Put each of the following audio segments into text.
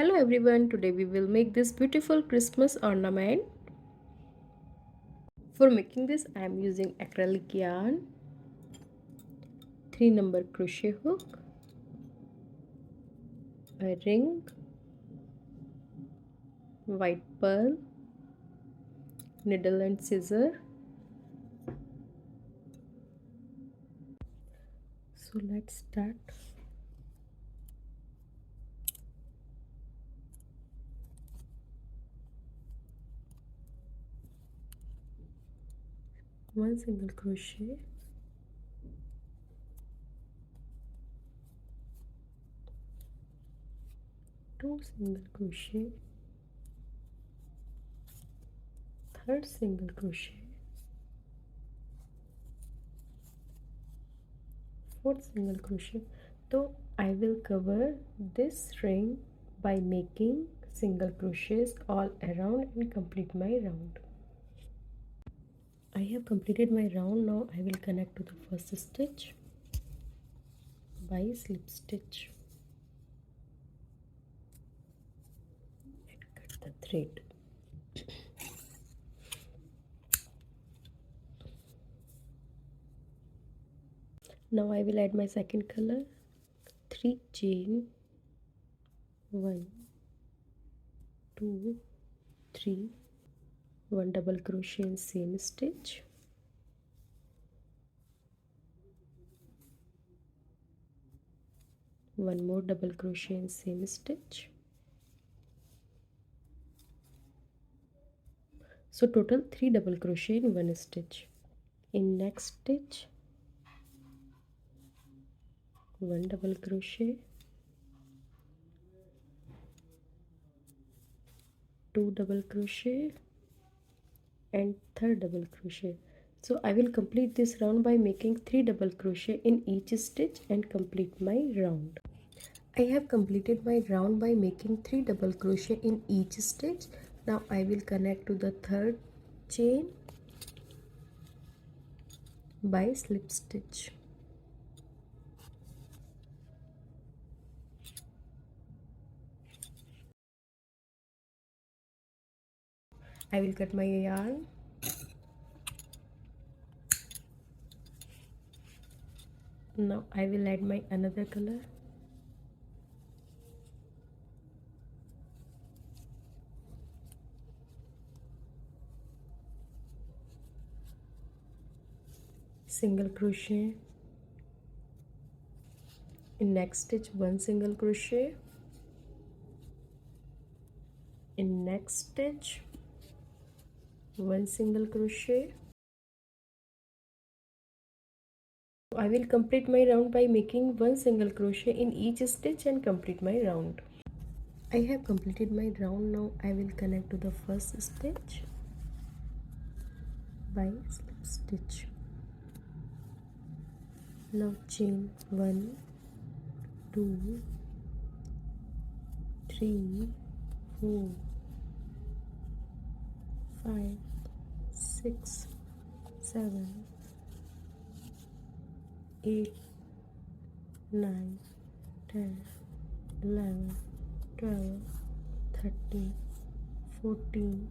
Hello everyone, today we will make this beautiful Christmas ornament. For making this I am using acrylic yarn, 3 number crochet hook, a ring, white pearl, needle and scissor. So let's start. One single crochet, two single crochet, third single crochet, fourth single crochet. So I will cover this ring by making single crochets all around and complete my round. I have completed my round. Now I will connect to the first stitch by slip stitch and cut the thread. Now I will add my second color, 3 chain, 1, 2, 3, 1 double crochet in same stitch, one more double crochet in same stitch. So total 3 double crochet in one stitch. In next stitch, 1 double crochet, 2 double crochet and third double crochet. So I will complete this round by making 3 double crochet in each stitch and complete my round. I have completed my round by making 3 double crochet in each stitch. Now I will connect to the third chain by slip stitch. I will cut my yarn. Now I will add my another color. Single crochet. In next stitch, 1 single crochet. In next stitch, 1 single crochet. I will complete my round by making 1 single crochet in each stitch and complete my round. I have completed my round. Now I will connect to the first stitch by slip stitch. Now chain 1, 2, 3, 4, 5, 6, 7, 8, 9, 10, 11, 12, 13, 14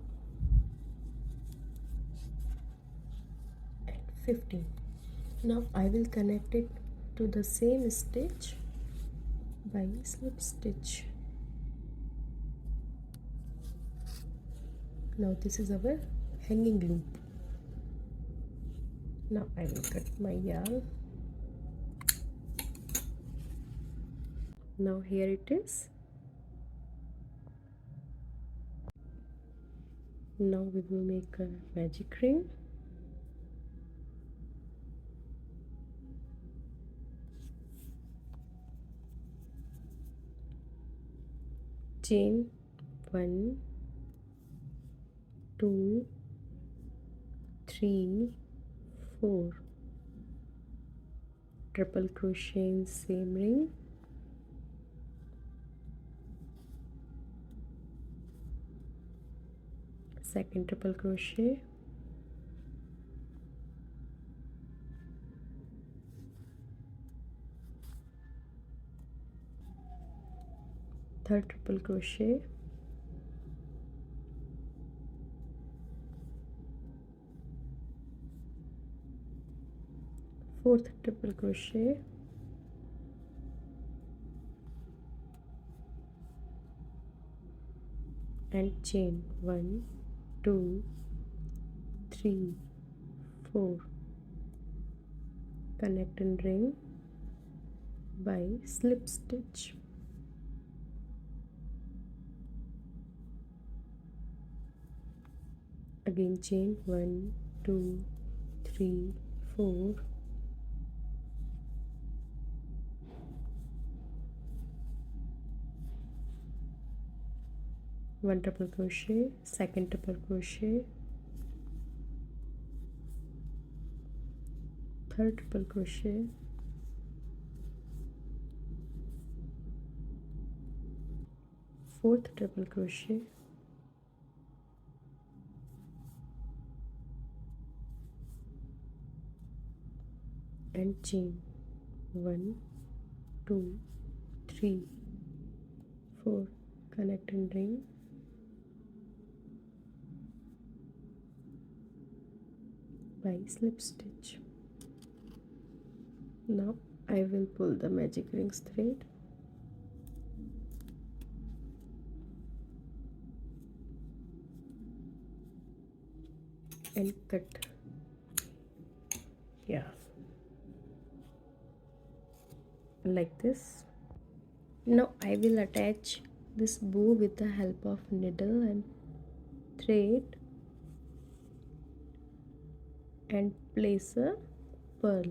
and 15. Now I will connect it to the same stitch by slip stitch. Now this is our hanging loop. Now I will cut my yarn. Now here it is. Now we will make a magic ring. Chain 1, 2, 3, 4, triple crochet in same ring, second triple crochet, third triple crochet, fourth triple crochet, and chain 1, 2, 3, 4. Connect and ring by slip stitch. Again chain 1, 2, 3, 4. One triple crochet, second triple crochet, third triple crochet, fourth triple crochet, and chain 1, 2, 3, 4. Connect and ring by slip stitch. Now I will pull the magic rings thread and cut. Yeah, like this. Now I will attach this bow with the help of needle and thread and place a pearl.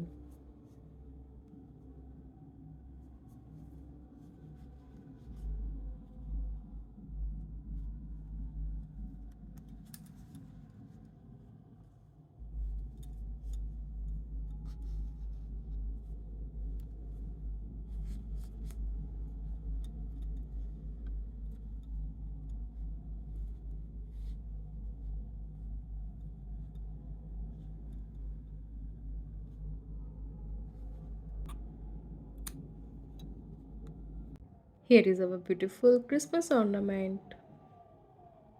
Here is our beautiful Christmas ornament.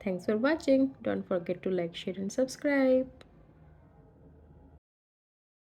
Thanks for watching. Don't forget to like, share and subscribe.